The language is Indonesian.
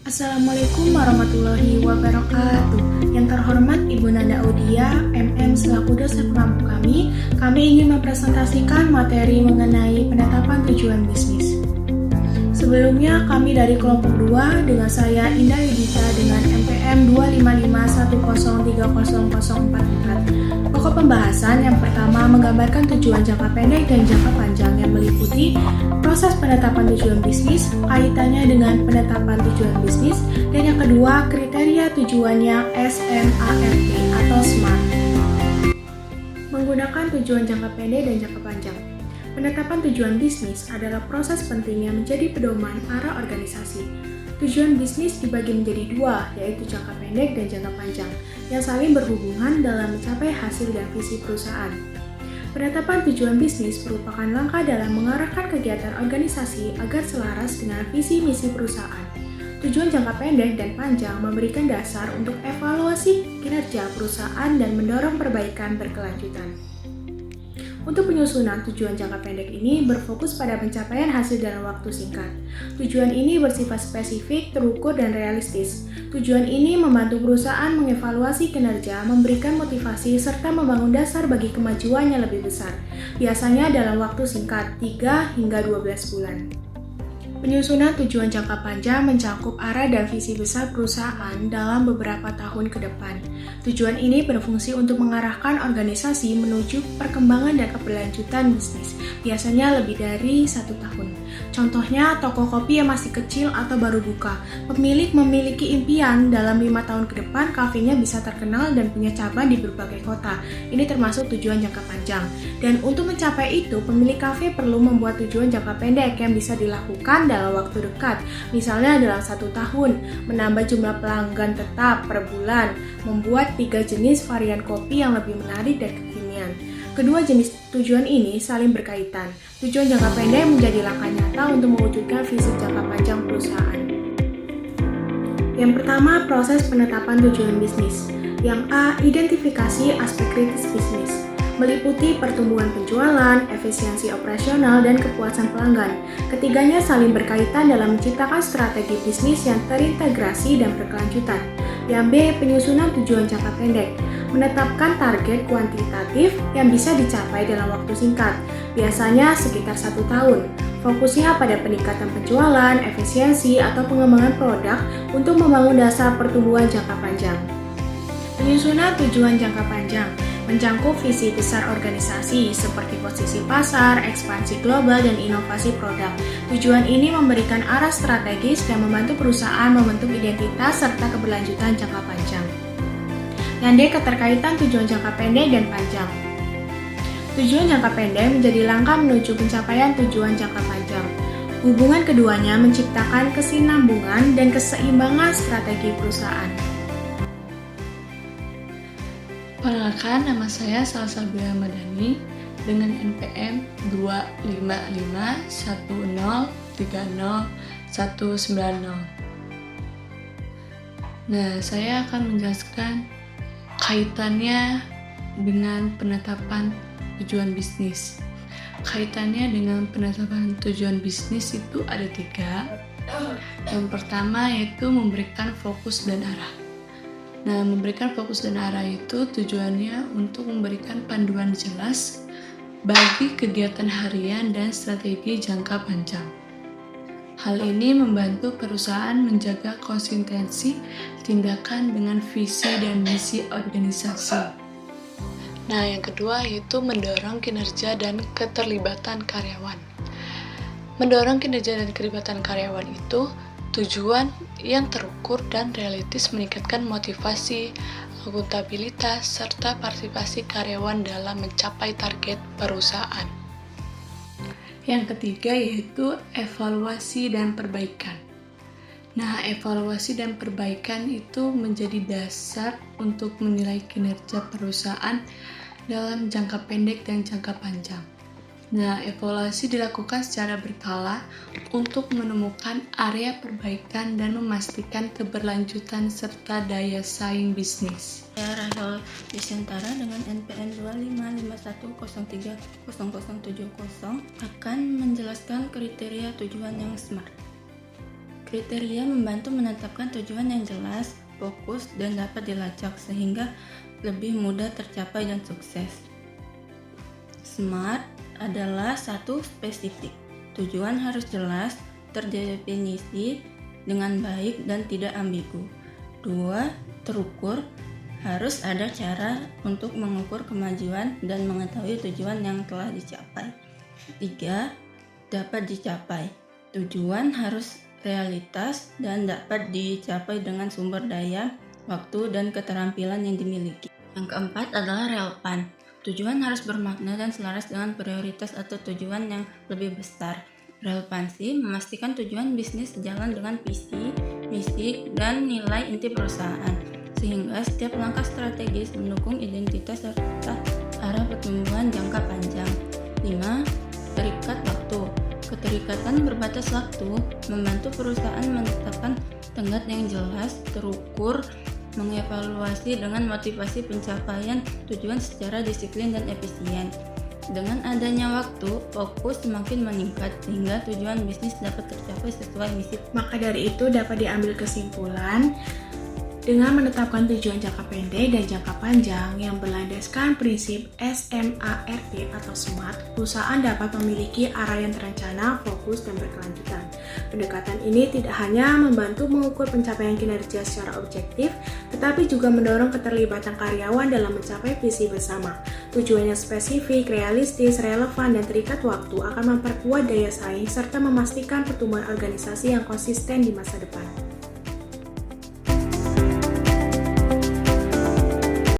Assalamualaikum warahmatullahi wabarakatuh. Yang terhormat Ibu Nanda Audia, MM selaku dosen pengampu kami ingin mempresentasikan materi mengenai penetapan tujuan bisnis. Sebelumnya kami dari kelompok 2 dengan saya Indah Yudita dengan MPM 255130044. Pokok pembahasan yang pertama menggambarkan tujuan jangka pendek dan jangka panjang yang meliputi proses penetapan tujuan bisnis, kaitannya dengan penetapan tujuan bisnis, dan yang kedua kriteria tujuannya SMART atau SMART. Menggunakan tujuan jangka pendek dan jangka panjang. Penetapan tujuan bisnis adalah proses penting yang menjadi pedoman arah organisasi. Tujuan bisnis dibagi menjadi dua, yaitu jangka pendek dan jangka panjang, yang saling berhubungan dalam mencapai hasil dan visi perusahaan. Penetapan tujuan bisnis merupakan langkah dalam mengarahkan kegiatan organisasi agar selaras dengan visi misi perusahaan. Tujuan jangka pendek dan panjang memberikan dasar untuk evaluasi kinerja perusahaan dan mendorong perbaikan berkelanjutan. Untuk penyusunan tujuan jangka pendek ini berfokus pada pencapaian hasil dalam waktu singkat. Tujuan ini bersifat spesifik, terukur, dan realistis. Tujuan ini membantu perusahaan mengevaluasi kinerja, memberikan motivasi, serta membangun dasar bagi kemajuan yang lebih besar. Biasanya dalam waktu singkat, 3 hingga 12 bulan. Penyusunan tujuan jangka panjang mencakup arah dan visi besar perusahaan dalam beberapa tahun ke depan. Tujuan ini berfungsi untuk mengarahkan organisasi menuju perkembangan dan keberlanjutan bisnis, biasanya lebih dari 1 tahun. Contohnya, toko kopi yang masih kecil atau baru buka. Pemilik memiliki impian dalam 5 tahun ke depan kafenya bisa terkenal dan punya cabang di berbagai kota. Ini termasuk tujuan jangka panjang. Dan untuk mencapai itu, pemilik kafe perlu membuat tujuan jangka pendek yang bisa dilakukan dalam waktu dekat, misalnya dalam 1 tahun, menambah jumlah pelanggan tetap per bulan, membuat 3 jenis varian kopi yang lebih menarik dan kekinian. Kedua jenis tujuan ini saling berkaitan. Tujuan jangka pendek menjadi langkah nyata untuk mewujudkan visi jangka panjang perusahaan. Yang pertama, proses penetapan tujuan bisnis. Yang A, identifikasi aspek kritis bisnis. Meliputi pertumbuhan penjualan, efisiensi operasional, dan kepuasan pelanggan. Ketiganya saling berkaitan dalam menciptakan strategi bisnis yang terintegrasi dan berkelanjutan. Yang B, penyusunan tujuan jangka pendek. Menetapkan target kuantitatif yang bisa dicapai dalam waktu singkat, biasanya sekitar 1 tahun. Fokusnya pada peningkatan penjualan, efisiensi, atau pengembangan produk untuk membangun dasar pertumbuhan jangka panjang. Penyusunan tujuan jangka panjang mencakup visi besar organisasi seperti posisi pasar, ekspansi global, dan inovasi produk. Tujuan ini memberikan arah strategis dan membantu perusahaan membentuk identitas serta keberlanjutan jangka panjang. Yang D, keterkaitan tujuan jangka pendek dan panjang. Tujuan jangka pendek menjadi langkah menuju pencapaian tujuan jangka panjang. Hubungan keduanya menciptakan kesinambungan dan keseimbangan strategi perusahaan. Perkenalkan, nama saya Salsabila Madani dengan NPM 25510303090. Nah, saya akan menjelaskan kaitannya dengan penetapan tujuan bisnis. Kaitannya dengan penetapan tujuan bisnis itu ada 3. Yang pertama yaitu memberikan fokus dan arah. Nah, memberikan fokus dan arah itu tujuannya untuk memberikan panduan jelas bagi kegiatan harian dan strategi jangka panjang. Hal ini membantu perusahaan menjaga konsistensi tindakan dengan visi dan misi organisasi. Nah, yang kedua yaitu mendorong kinerja dan keterlibatan karyawan. Mendorong kinerja dan keterlibatan karyawan itu tujuan yang terukur dan realistis meningkatkan motivasi, akuntabilitas, serta partisipasi karyawan dalam mencapai target perusahaan. Yang ketiga yaitu evaluasi dan perbaikan. Nah, evaluasi dan perbaikan itu menjadi dasar untuk menilai kinerja perusahaan dalam jangka pendek dan jangka panjang. Nah, evaluasi dilakukan secara berkala untuk menemukan area perbaikan dan memastikan keberlanjutan serta daya saing bisnis. Saya Rahel Yusantara dengan NPM 25510300070 akan menjelaskan kriteria tujuan yang SMART. Kriteria membantu menetapkan tujuan yang jelas, fokus, dan dapat dilacak sehingga lebih mudah tercapai dan sukses. SMART adalah 1. Spesifik. Tujuan harus jelas, terdefinisi dengan baik dan tidak ambigu. 2. Terukur. Harus ada cara untuk mengukur kemajuan dan mengetahui tujuan yang telah dicapai. 3. Dapat dicapai. Tujuan harus realitas dan dapat dicapai dengan sumber daya, waktu, dan keterampilan yang dimiliki. Yang keempat adalah relevan. Tujuan harus bermakna dan selaras dengan prioritas atau tujuan yang lebih besar. Relevansi memastikan tujuan bisnis sejalan dengan visi, misi, dan nilai inti perusahaan, sehingga setiap langkah strategis mendukung identitas serta arah pertumbuhan jangka panjang. 5. Terikat waktu. Keterikatan berbatas waktu membantu perusahaan menetapkan tenggat yang jelas, terukur, mengevaluasi dengan motivasi pencapaian tujuan secara disiplin dan efisien. Dengan adanya waktu, fokus semakin meningkat sehingga tujuan bisnis dapat tercapai sesuai misi. Maka dari itu dapat diambil kesimpulan, dengan menetapkan tujuan jangka pendek dan jangka panjang yang berlandaskan prinsip SMART atau SMART, perusahaan dapat memiliki arah yang terencana, fokus, dan berkelanjutan. Pendekatan ini tidak hanya membantu mengukur pencapaian kinerja secara objektif, tetapi juga mendorong keterlibatan karyawan dalam mencapai visi bersama. Tujuan yang spesifik, realistis, relevan, dan terikat waktu akan memperkuat daya saing serta memastikan pertumbuhan organisasi yang konsisten di masa depan.